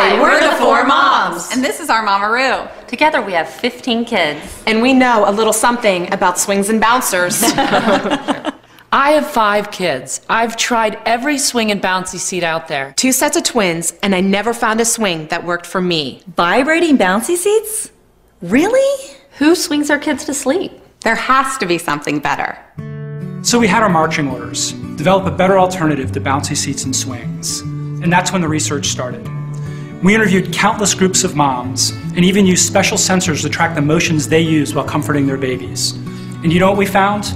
Hi, we're the four moms. And this is our Mama-Roo. Together we have 15 kids. And we know a little something about swings and bouncers. I have 5 kids. I've tried every swing and bouncy seat out there. 2 sets of twins, and I never found a swing that worked for me. Vibrating bouncy seats? Really? Who swings our kids to sleep? There has to be something better. So we had our marching orders, develop a better alternative to bouncy seats and swings. And that's when the research started. We interviewed countless groups of moms and even used special sensors to track the motions they use while comforting their babies. And you know what we found?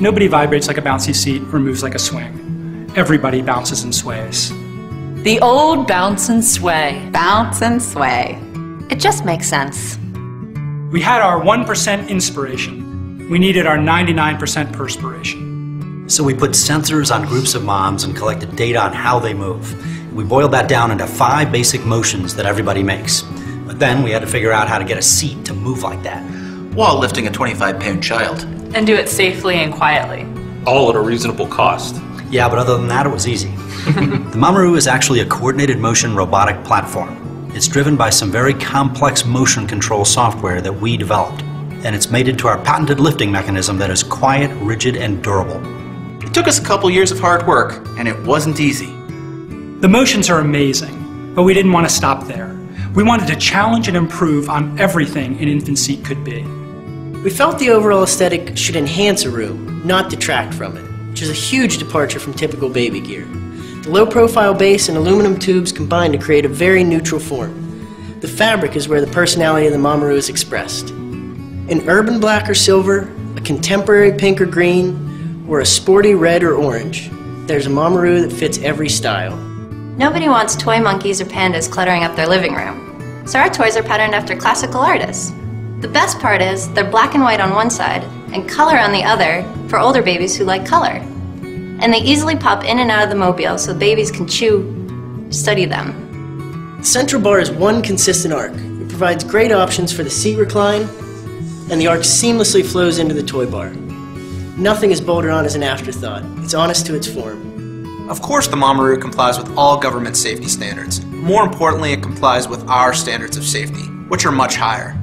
Nobody vibrates like a bouncy seat or moves like a swing. Everybody bounces and sways. The old bounce and sway. Bounce and sway. It just makes sense. We had our 1% inspiration. We needed our 99% perspiration. So we put sensors on groups of moms and collected data on how they move. We boiled that down into 5 basic motions that everybody makes. But then we had to figure out how to get a seat to move like that. While lifting a 25-pound child. And do it safely and quietly. All at a reasonable cost. Yeah, but other than that, it was easy. The Mama-Roo is actually a coordinated motion robotic platform. It's driven by some very complex motion control software that we developed. And it's mated to our patented lifting mechanism that is quiet, rigid, and durable. It took us a couple years of hard work, and it wasn't easy. The motions are amazing, but we didn't want to stop there. We wanted to challenge and improve on everything an infant seat could be. We felt the overall aesthetic should enhance a room, not detract from it, which is a huge departure from typical baby gear. The low-profile base and aluminum tubes combine to create a very neutral form. The fabric is where the personality of the Mama-Roo is expressed. In urban black or silver, a contemporary pink or green, or a sporty red or orange, there's a Mama-Roo that fits every style. Nobody wants toy monkeys or pandas cluttering up their living room, so our toys are patterned after classical artists. The best part is they're black and white on one side and color on the other for older babies who like color. And they easily pop in and out of the mobile so babies can study them. The central bar is one consistent arc. It provides great options for the seat recline, and the arc seamlessly flows into the toy bar. Nothing is bolted on as an afterthought. It's honest to its form. Of course, the Mama-Roo complies with all government safety standards. More importantly, it complies with our standards of safety, which are much higher.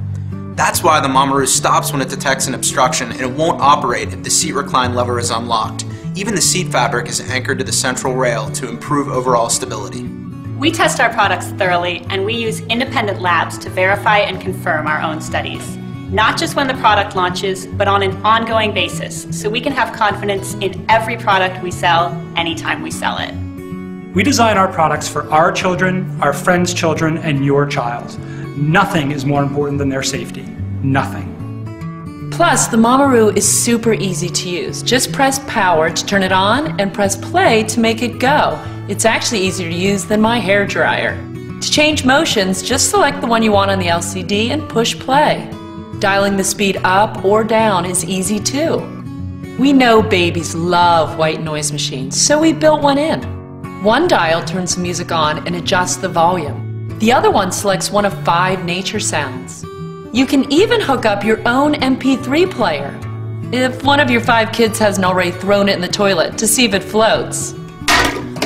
That's why the Mama-Roo stops when it detects an obstruction, and it won't operate if the seat recline lever is unlocked. Even the seat fabric is anchored to the central rail to improve overall stability. We test our products thoroughly, and we use independent labs to verify and confirm our own studies. Not just when the product launches, but on an ongoing basis, so we can have confidence in every product we sell, anytime we sell it. We design our products for our children, our friends' children, and your child. Nothing is more important than their safety. Nothing. Plus, the Mama-Roo is super easy to use. Just press power to turn it on and press play to make it go. It's actually easier to use than my hair dryer. To change motions, just select the one you want on the LCD and push play. Dialing the speed up or down is easy too. We know babies love white noise machines, so we built one in. One dial turns the music on and adjusts the volume. The other one selects one of 5 nature sounds. You can even hook up your own MP3 player, if one of your 5 kids hasn't already thrown it in the toilet to see if it floats.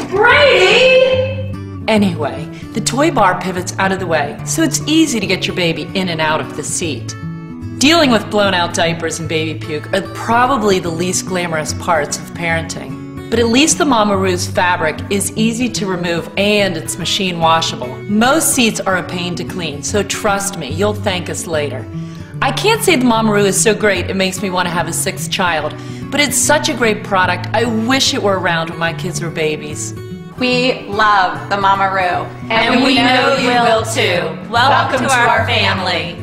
Brady! Anyway, the toy bar pivots out of the way, so it's easy to get your baby in and out of the seat. Dealing with blown-out diapers and baby puke are probably the least glamorous parts of parenting. But at least the Mama-Roo's fabric is easy to remove and it's machine washable. Most seats are a pain to clean, so trust me, you'll thank us later. I can't say the Mama-Roo is so great it makes me want to have a 6th child, but it's such a great product, I wish it were around when my kids were babies. We love the Mama-Roo. And we know you will too. Welcome to our family.